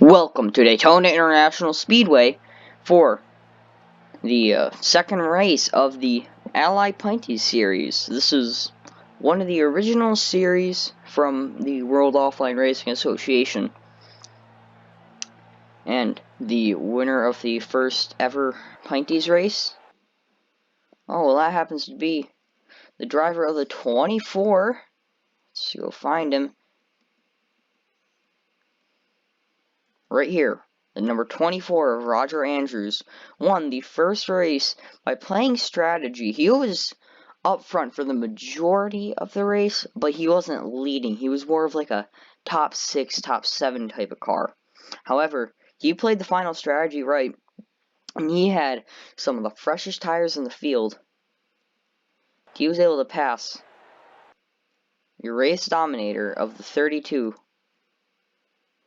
Welcome to Daytona International Speedway for the second race of the Ally Pinty series. This is one of the original series from the World Offline Racing Association. And the winner of the first ever Pinty's race, oh, well, that happens to be the driver of the 24. Let's go find him. Right here. The number 24 of Roger Andrews won the first race by playing strategy. He was up front for the majority of the race, but he wasn't leading. He was more of like a top 6, top 7 type of car. However, he played the final strategy right, and he had some of the freshest tires in the field. He was able to pass your race dominator of the 32,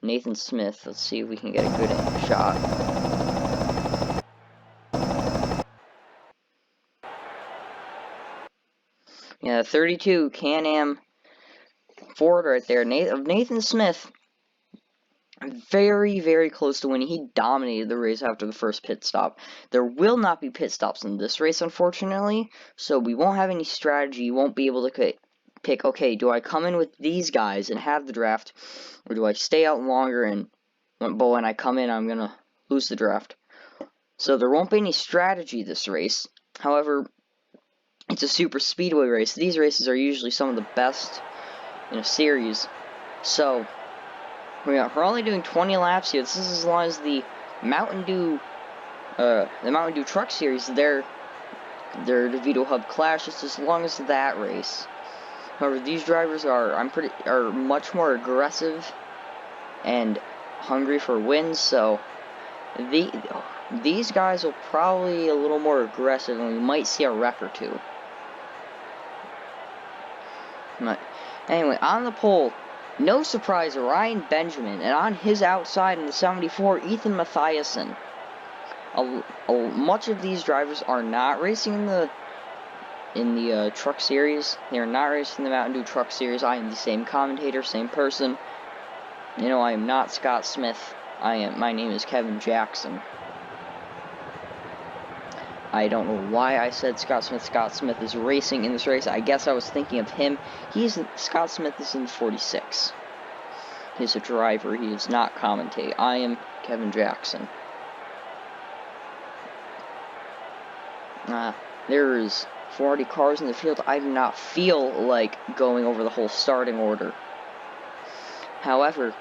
Nathan Smith. Let's see if we can get a good shot. Yeah, 32 Can-Am Ford right there of Nathan Smith. Very, very close to winning. He dominated the race after the first pit stop. There will not be pit stops in this race, unfortunately, so we won't have any strategy. You won't be able to pick, okay, do I come in with these guys and have the draft, or do I stay out longer but when I come in, I'm going to lose the draft. So there won't be any strategy this race. However, it's a super speedway race. These races are usually some of the best in a series. So we're only doing 20 laps here. This is as long as the Mountain Dew Truck Series, their DeVito Hub Clash, is as long as that race. However, these drivers are much more aggressive and hungry for wins. So these guys will probably a little more aggressive, and we might see a wreck or two. Anyway, on the pole, no surprise, Ryan Benjamin, and on his outside in the 74, Ethan Mathiasen. Much of these drivers are not racing in the Truck Series. They are not racing the Mountain Dew Truck Series. I am the same commentator, same person. You know, I am not Scott Smith. My name is Kevin Jackson. I don't know why I said Scott Smith. Scott Smith is racing in this race. I guess I was thinking of him. Scott Smith is in 46. He's a driver. He is not commentating. I am Kevin Jackson. There's 40 cars in the field. I do not feel like going over the whole starting order. However,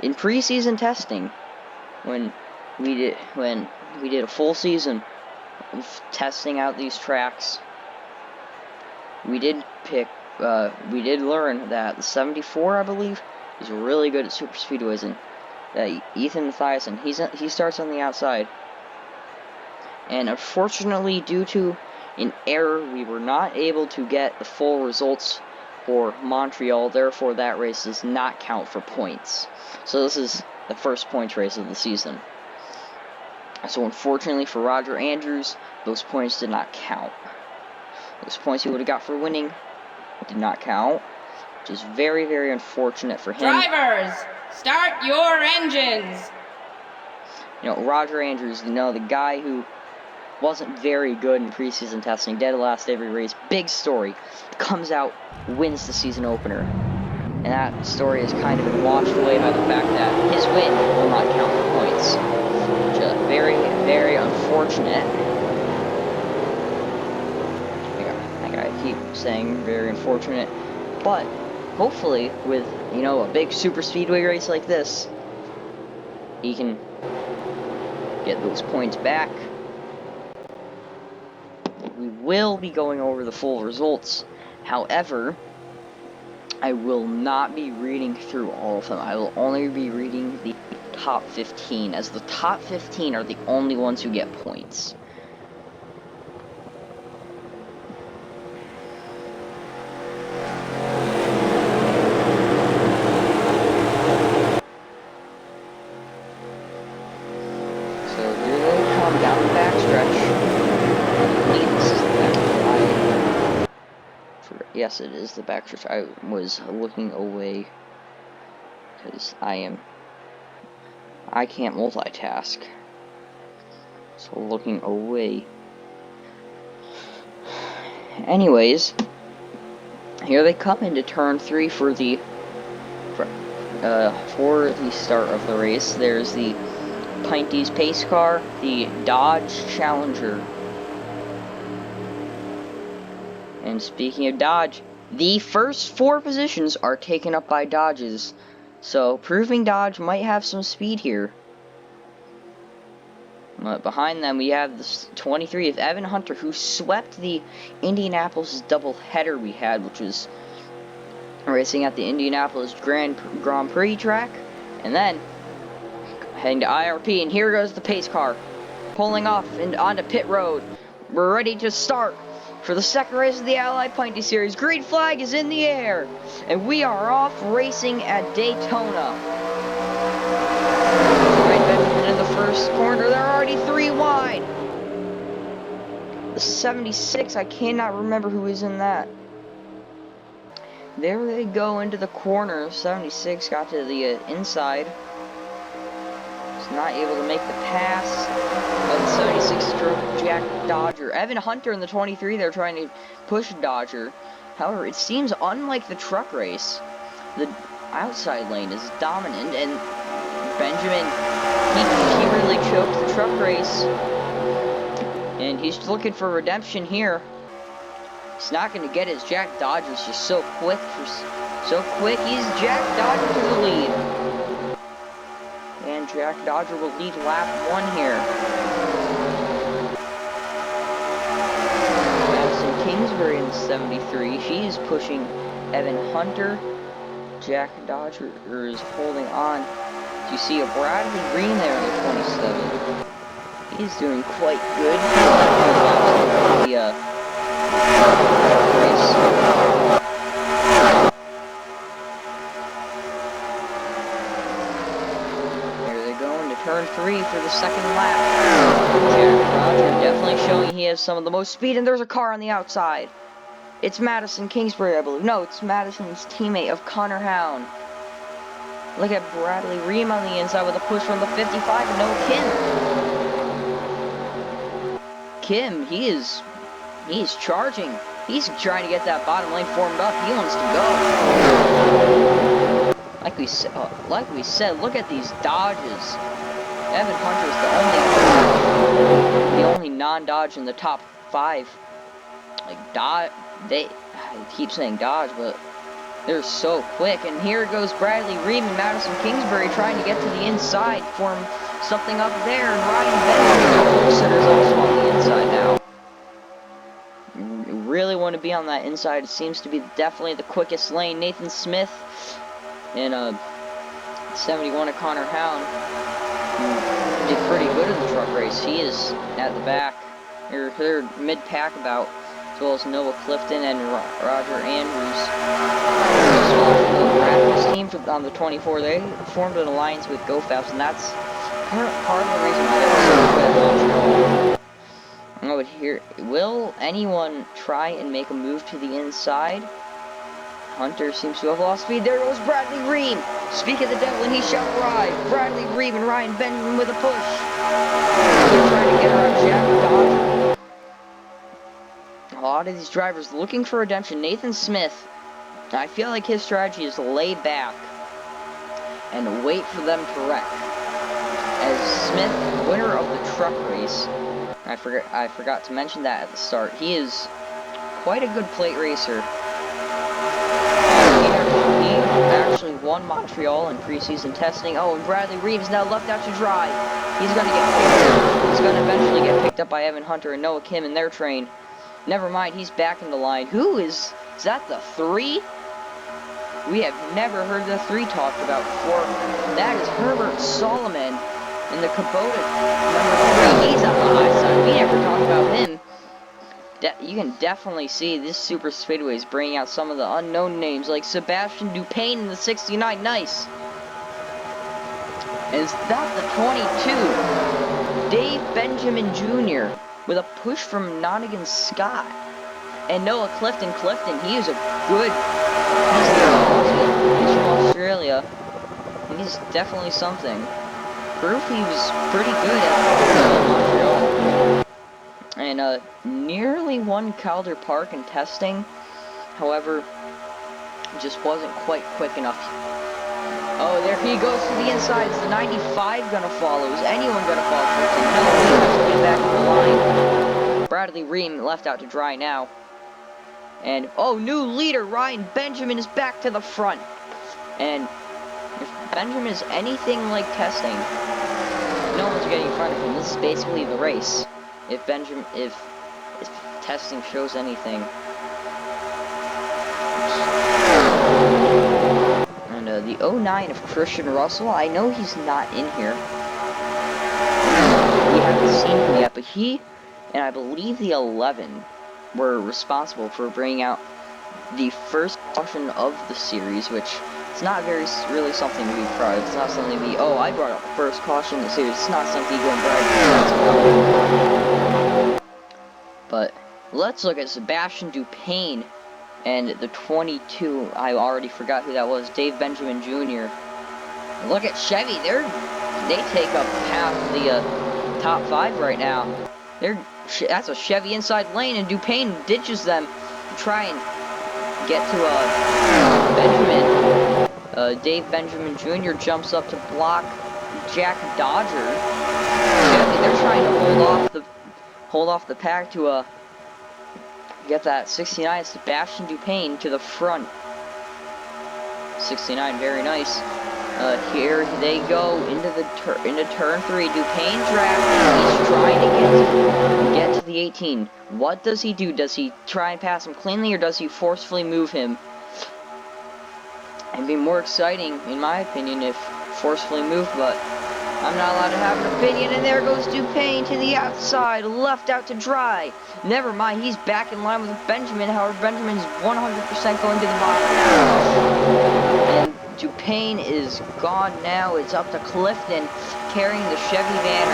in preseason testing, when we did a full season of testing out these tracks, we did learn that the 74, I believe, is really good at super speedways, and Ethan Mathiasen, he starts on the outside. And unfortunately, due to an error, we were not able to get the full results for Montreal. Therefore, that race does not count for points. So this is the first points race of the season. So unfortunately for Roger Andrews, those points did not count. Those points he would have got for winning did not count, which is very, very unfortunate for him. Drivers, start your engines! You know, Roger Andrews, the guy who wasn't very good in preseason testing, dead last every race, big story, comes out, wins the season opener. And that story has kind of been washed away by the fact that his win will not count for points. Which is very, very unfortunate. I keep saying very unfortunate. But hopefully with, a big super speedway race like this, he can get those points back. We will be going over the full results. However, I will not be reading through all of them. I will only be reading the top 15, as the top 15 are the only ones who get points. So we're going to come down the backstretch. Yes, it is the backstretch. I was looking away because I am I can't multitask. So looking away. Anyways, here they come into turn 3 for the start of the race. There's the Pinty's pace car, the Dodge Challenger. And speaking of Dodge, the first 4 positions are taken up by Dodges. So proving Dodge might have some speed here. But behind them we have the 23 of Evan Hunter, who swept the Indianapolis doubleheader we had, which was racing at the Indianapolis Grand Prix track. And then heading to IRP, and here goes the pace car, pulling off and onto pit road. We're ready to start for the second race of the Allied Pinty Series. Green flag is in the air, and we are off racing at Daytona. Ryan Benjamin in the first corner. They're already 3 wide. The 76, I cannot remember who is in that. There they go into the corner. 76 got to the inside. Was not able to make the pass. But the 76 stroke Jack Dodger. Evan Hunter in the 23, they're trying to push Dodger. However, it seems unlike the truck race, the outside lane is dominant, and Benjamin, he really choked the truck race. And he's looking for redemption here. He's not going to get his Jack Dodger's just so quick. He's Jack Dodger to the lead. And Jack Dodger will lead lap 1 here. Madison Kingsbury in the 73. She's pushing Evan Hunter. Jack Dodger is holding on. You see a Bradley Green there in the 27. He's doing quite good. Here they go into turn 3 for the second lap. Jack Dodger definitely showing he has some of the most speed, and there's a car on the outside. It's Madison Kingsbury, I believe. No, it's Madison's teammate of Connor Hound. Look at Bradley Ream on the inside with a push from the 55, and no Kim. He's charging. He's trying to get that bottom lane formed up. He wants to go. Like we said, look at these dodges. Evan Hunter's the only non-dodge in the top 5. Like I keep saying dodge, but they're so quick. And here goes Bradley Ream and Madison Kingsbury trying to get to the inside, form something up there, and Ryan Benjamin is also on the inside now. You really want to be on that inside. It seems to be definitely the quickest lane. Nathan Smith and 71 of Connor Hound did pretty good in the truck race. He is at the back. They're mid-pack about, as well as Noah Clifton and Roger Andrews. His team on the 24, they formed an alliance with GoFast, and that's part of the reason why they're so good at Montreal. Oh, here, will anyone try and make a move to the inside? Hunter seems to have lost speed. There goes Bradley Ream. Speak of the devil, and he shall arrive. Bradley Ream and Ryan Benjamin with a push. They're trying to get around Jack Dodger. A lot of these drivers looking for redemption. Nathan Smith, I feel like his strategy is to lay back and wait for them to wreck. As Smith, winner of the truck race, I forgot to mention that at the start, he is quite a good plate racer. He actually won Montreal in preseason testing. Oh, and Bradley Reeves now left out to dry. He's going to eventually get picked up by Evan Hunter and Noah Kim in their train. Never mind, he's back in the line. Who is that the 3? We have never heard the 3 talked about before. That is Herbert Solomon in the Kubota number 3. He's on the high side. We never talked about him. You can definitely see this super speedway is bringing out some of the unknown names like Sebastian Dupain in the 69. Nice. And is that the 22? Dave Benjamin Jr. with a push from Nottingham Scott. And Noah Clifton, he is a good, he's from Australia. He's definitely something. proof he was pretty good at Montreal. And nearly won Calder Park in testing. However, just wasn't quite quick enough. Oh, there he goes to the inside. Is the 95 gonna follow? Is anyone gonna follow? No, he has to get back to the line. Bradley Ream left out to dry now. And, oh, new leader, Ryan Benjamin is back to the front. And if Benjamin is anything like testing, no one's getting in front of him. This is basically the race. If testing shows anything. And the 09 of Christian Russell, I know he's not in here. We haven't seen him yet, but he and I believe the 11 were responsible for bringing out the first caution of the series, which it's not really something to be proud of. It's not something to be, oh, I brought up the first caution in the series. It's not something you go and brag about. But let's look at Sebastian Dupain and the 22. I already forgot who that was. Dave Benjamin Jr. Look at Chevy. They take up half of the top 5 right now. That's a Chevy inside lane, and Dupain ditches them to try and get to Benjamin. Dave Benjamin Jr. jumps up to block Jack Dodger. Chevy, they're trying to hold off the pack to get that 69 Sebastian Dupain to the front. 69, very nice. Here they go into turn 3. Dupain drafting. He's trying to get to the 18. What does he do? Does he try and pass him cleanly, or does he forcefully move him? It'd be more exciting, in my opinion, if forcefully moved, but I'm not allowed to have an opinion. And there goes Dupain to the outside, left out to dry. Never mind, he's back in line with Benjamin. However, Benjamin's 100% going to the bottom now. And Dupain is gone now. It's up to Clifton carrying the Chevy van.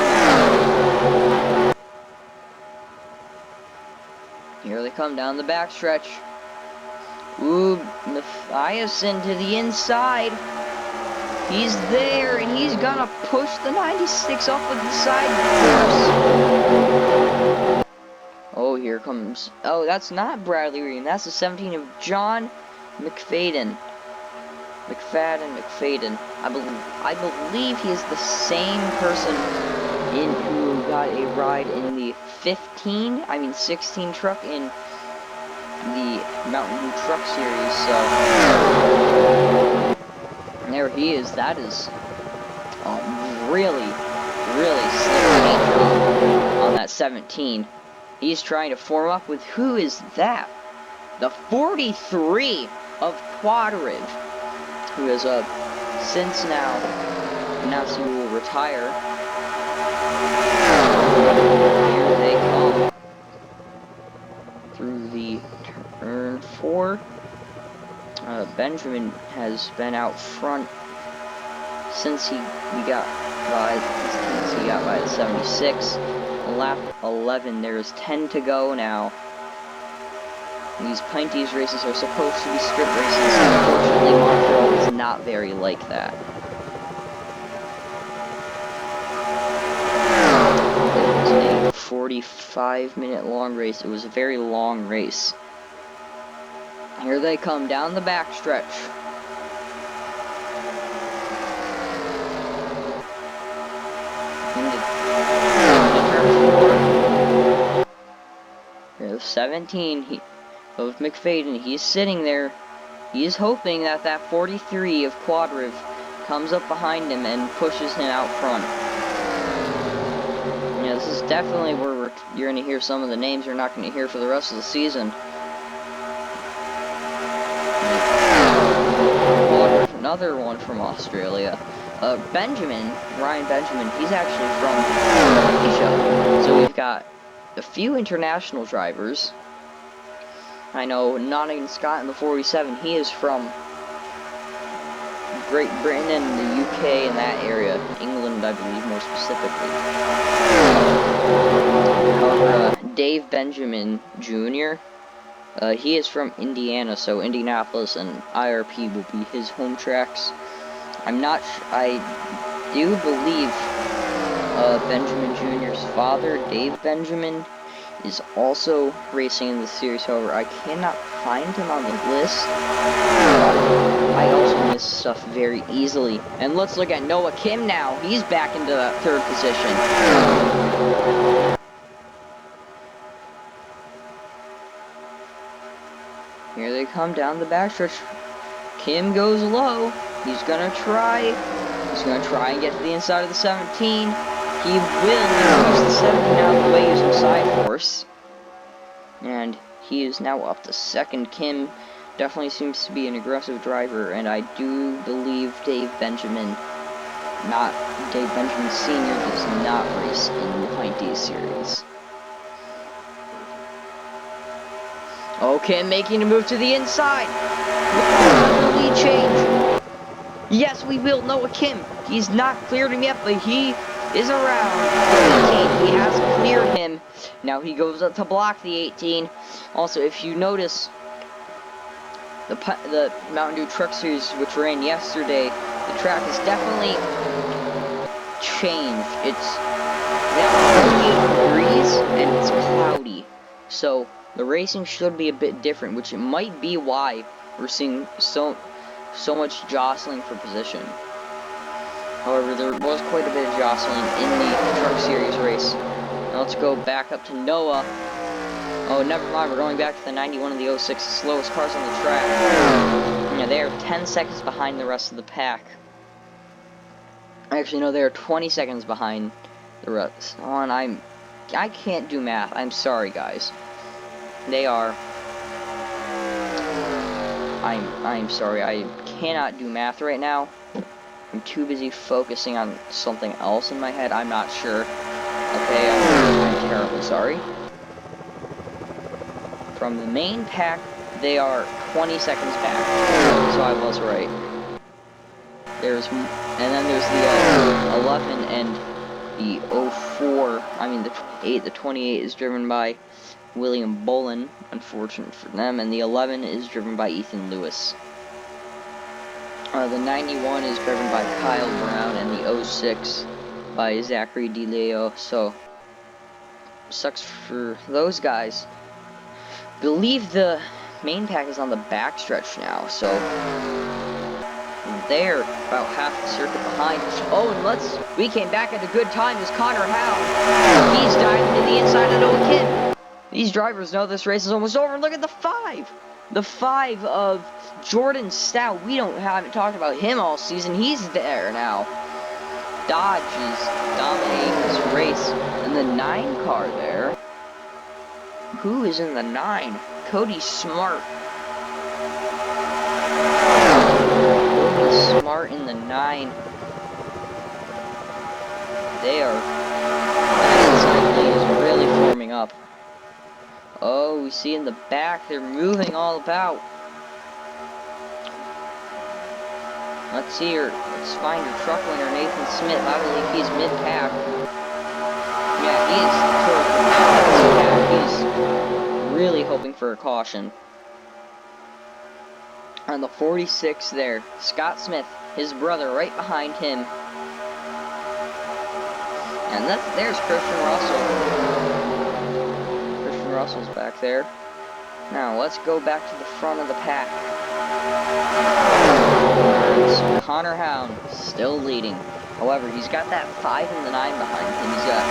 Here they come down the backstretch. Ooh, Mathiasen to the inside. He's there, and he's gonna push the 96 up with the side force. Oh, here comes... Oh, that's not Bradley Ream. That's the 17 of John McFadden. McFadden. I believe he is the same person who got a ride in the 16 truck in the Mountain Dew Truck Series, so there he is. That is really slick paint job on that 17. He's trying to form up with, who is that? The 43 of Quadriv, who has since now announced he will retire. Here they come through the turn 4. Benjamin has been out front since he got by the 76. Lap 11. There's 10 to go now. These Pinty's races are supposed to be strip races. Unfortunately, Montreal is not very like that. It was a 45-minute long race. It was a very long race. Here they come down the backstretch. There's 17 of McFadden. He's sitting there. He's hoping that that 43 of Quadriv comes up behind him and pushes him out front. Yeah, this is definitely where you're going to hear some of the names you're not going to hear for the rest of the season. Another one from Australia. Ryan Benjamin, he's actually from Asia. So we've got a few international drivers. I know Nottingham Scott in the 47, he is from Great Britain and the UK and that area. England, I believe, more specifically. However, Dave Benjamin Jr., he is from Indiana, so Indianapolis and IRP will be his home tracks. I do believe Benjamin Jr.'s father, Dave Benjamin, is also racing in the series. However, I cannot find him on the list. I also miss stuff very easily. And let's look at Noah Kim now. He's back into that third position. Here they come down the backstretch. Kim goes low. He's gonna try. He's gonna try and get to the inside of the 17. He will use the 17 out of the way using side force. And he is now up to second. Kim definitely seems to be an aggressive driver, and I do believe Dave Benjamin Sr. does not race in the Pinty series. Okay, making a move to the inside. Another lead change. Yes, we will. Noah Kim. He's not cleared him yet, but he is around. He has cleared him. Now he goes up to block the 18. Also, if you notice, the Mountain Dew Truck Series, which ran yesterday, the track is definitely changed. It's now 48 degrees and it's cloudy. So the racing should be a bit different, which it might be why we're seeing so much jostling for position. However, there was quite a bit of jostling in the Truck Series race. Now let's go back up to Noah. Oh, never mind, we're going back to the 91 and the 06, the slowest cars on the track. Yeah, they are 10 seconds behind the rest of the pack. Actually, no, they are 20 seconds behind the rest. Oh, and I can't do math. I'm sorry, guys. They are... I'm sorry, I cannot do math right now. I'm too busy focusing on something else in my head. I'm not sure. Okay, I'm terribly sorry. From the main pack, they are 20 seconds back. So I was right. And then there's the 11 and the 04. I mean the 8. The 28 is driven by William Bolin, unfortunate for them, and the 11 is driven by Ethan Lewis. The 91 is driven by Kyle Brown, and the 06 by Zachary DeLeo. So, sucks for those guys. Believe the main pack is on the backstretch now, so they're about half the circuit behind. Oh, and we came back at a good time as Connor Howe. He's diving to the inside of Noah Kim. These drivers know this race is almost over. Look at the 5. The 5 of Jordan Stout. We haven't talked about him all season. He's there now. Dodge is dominating this race. And the 9 car there. Who is in the 9? Cody Smart. Cody Smart in the 9. They are... That inside lane is really forming up. Oh, we see in the back, they're moving all about. Let's see her. Let's find your truck winner, Nathan Smith. I believe he's mid-pack. Yeah, he's mid-pack. He's really hoping for a caution. On the 46 there, Scott Smith, his brother, right behind him. And there's Christian Russell. Russell's back there. Now let's go back to the front of the pack. It's Connor Hound still leading. However, he's got that 5 and the 9 behind him. He's got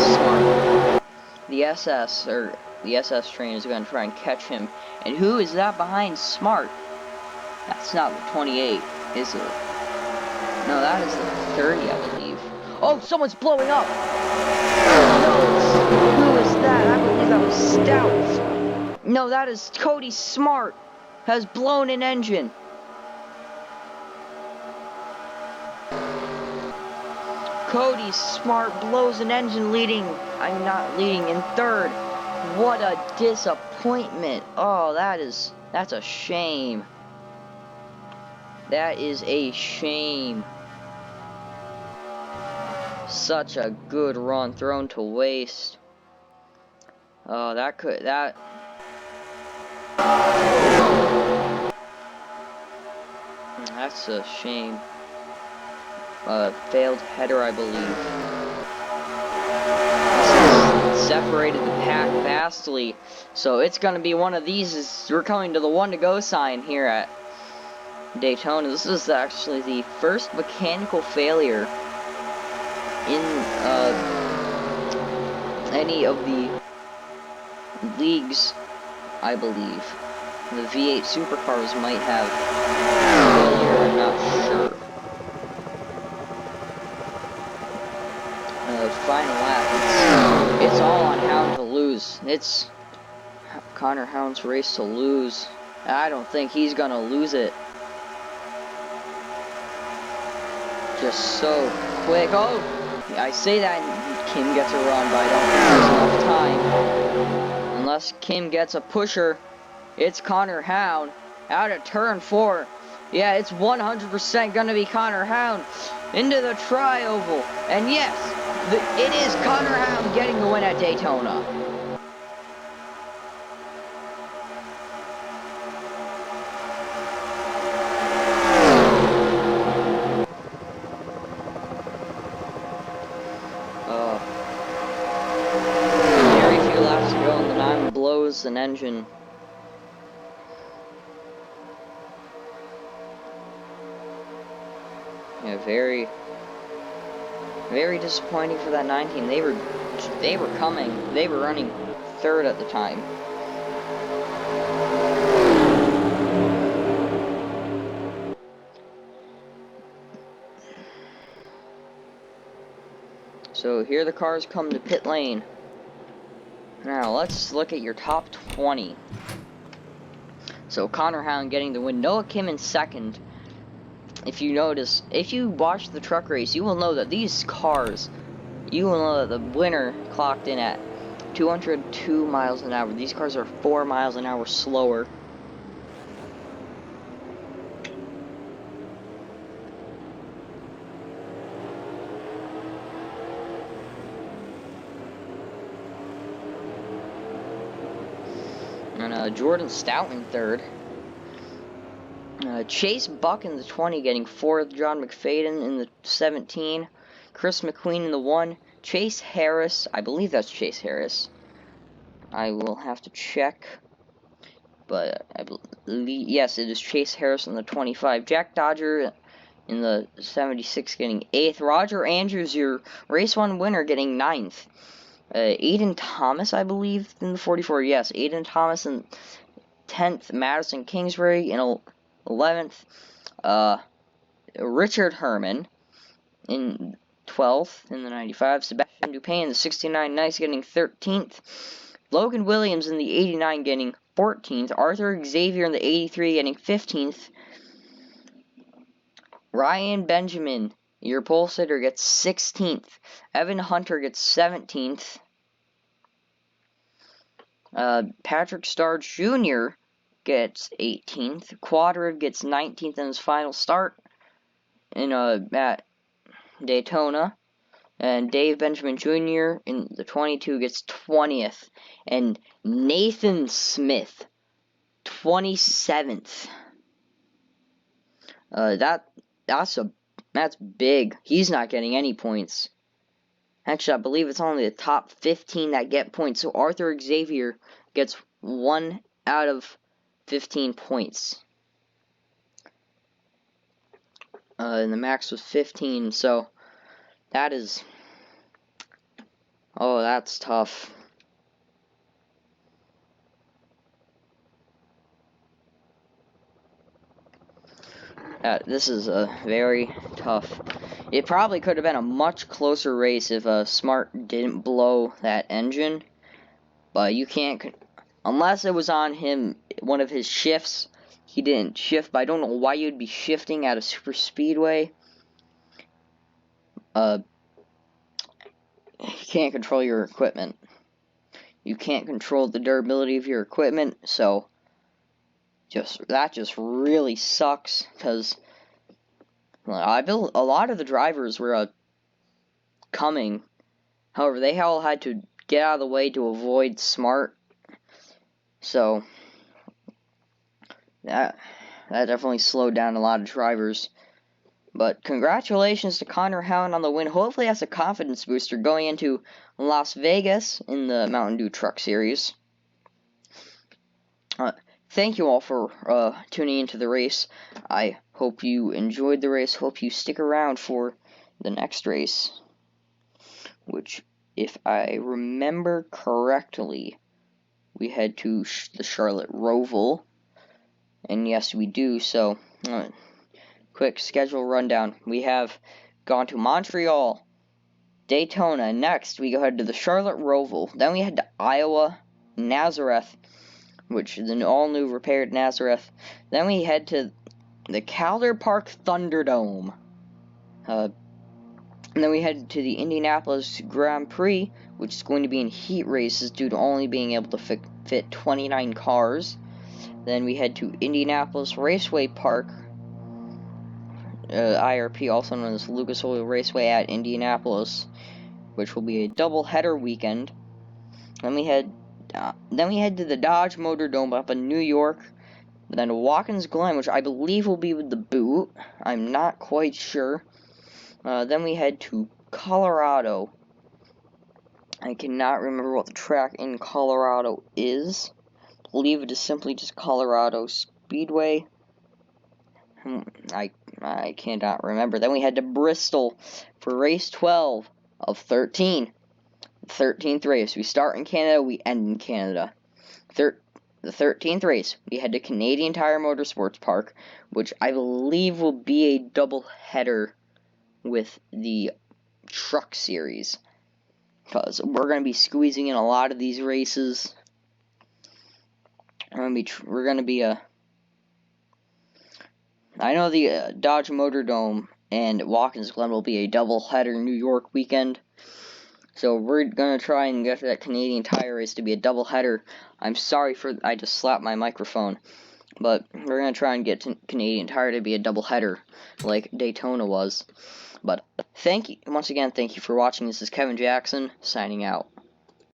7 Smart. The SS train is going to try and catch him. And who is that behind Smart? That's not the 28, is it? No, that is the 30, I believe. Oh, someone's blowing up! Who is that? I believe that was Stout. No, that is Cody Smart. Has blown an engine. Cody Smart blows an engine I'm not leading in 3rd. What a disappointment. Oh, that's a shame. That is a shame. Such a good run thrown to waste. Oh, that's a shame. failed header, I believe. Separated the pack vastly, so it's going to be one of these as we're coming to the 1 to go sign here at Daytona. This is actually the first mechanical failure in any of the leagues, I believe. The V8 supercars might have failure, I'm not sure. Final lap, it's all on Hound to lose. It's Connor Hound's race to lose. I don't think he's gonna lose it. Just so quick. Oh, I say that Kim gets a run, but I don't think there's enough time. Unless Kim gets a pusher, it's Connor Hound out of turn 4. Yeah, it's 100% gonna be Connor Hound into the tri-oval, and yes, it is Connor Hound getting the win at Daytona. Very few laps to go, and the 9 blows an engine. Yeah, very disappointing for that 9 team. They were coming. They were running 3rd at the time. So here the cars come to pit lane. Now let's look at your top 20. So Connor Hound getting the win. Noah Kim in 2nd. If you notice, if you watch the truck race, you will know that these cars, you will know that the winner clocked in at 202 miles an hour. These cars are 4 miles an hour slower. And Jordan Stout in 3rd. Chase Buck in the 20 getting 4th. John McFadden in the 17. Chris McQueen in the 1. Chase Harris, I believe that's Chase Harris. I will have to check. But I believe, yes, it is Chase Harris in the 25. Jack Dodger in the 76 getting 8th. Roger Andrews, your race 1 winner, getting 9th. Aiden Thomas, I believe, in the 44. Yes, Aiden Thomas in 10th. Madison Kingsbury in 11th. Richard Herman in 12th in the 95. Sebastian Dupin in the 69. Nice getting 13th. Logan Williams in the 89 getting 14th. Arthur Xavier in the 83 getting 15th. Ryan Benjamin, your pole sitter, gets 16th. Evan Hunter gets 17th. Patrick Starr Jr. gets 18th. Quadriv gets 19th in his final start in at Daytona. And Dave Benjamin Jr. in the 22 gets 20th. And Nathan Smith, 27th. That's big. He's not getting any points. Actually, I believe it's only the top 15 that get points. So Arthur Xavier gets 1 out of 15 points. And the max was 15, so that is... Oh, that's tough. This is very tough. It probably could have been a much closer race if Smart didn't blow that engine. But you can't... Unless it was on him, one of his shifts, he didn't shift. But I don't know why you'd be shifting at a super speedway. You can't control your equipment. You can't control the durability of your equipment, so that just really sucks, because I built a lot of the drivers were coming. However, they all had to get out of the way to avoid Smart. So that definitely slowed down a lot of drivers. But congratulations to Connor Hound on the win. Hopefully that's a confidence booster going into Las Vegas in the Mountain Dew Truck Series. Thank you all for tuning into the race. I hope you enjoyed the race. Hope you stick around for the next race, which, if I remember correctly, we head to the Charlotte Roval. And yes, we do. So, quick schedule rundown. We have gone to Montreal, Daytona. Next, we go ahead to the Charlotte Roval. Then we head to Iowa, Nazareth, which is an all-new repaired Nazareth. Then we head to the Calder Park Thunderdome. And then we head to the Indianapolis Grand Prix, which is going to be in heat races due to only being able to fit 29 cars. Then we head to Indianapolis Raceway Park, IRP, also known as Lucas Oil Raceway at Indianapolis, which will be a double-header weekend. Then we head to the Dodge Motor Dome up in New York. Then to Watkins Glen, which I believe will be with the boot. I'm not quite sure. Then we head to Colorado. I cannot remember what the track in Colorado is. I believe it is simply just Colorado Speedway. I cannot remember. Then we head to Bristol for race 12 of 13. 13th race. We start in Canada, we end in Canada. The 13th race, we head to Canadian Tire Motorsports Park, which I believe will be a double header with the Truck Series, because we're going to be squeezing in a lot of these races. I know the Dodge Motor Dome and Watkins Glen will be a double header New York weekend. So we're going to try and get that Canadian Tire race to be a doubleheader. I'm sorry I just slapped my microphone. But we're going to try and get Canadian Tire to be a doubleheader like Daytona was. But once again, thank you for watching. This is Kevin Jackson, signing out.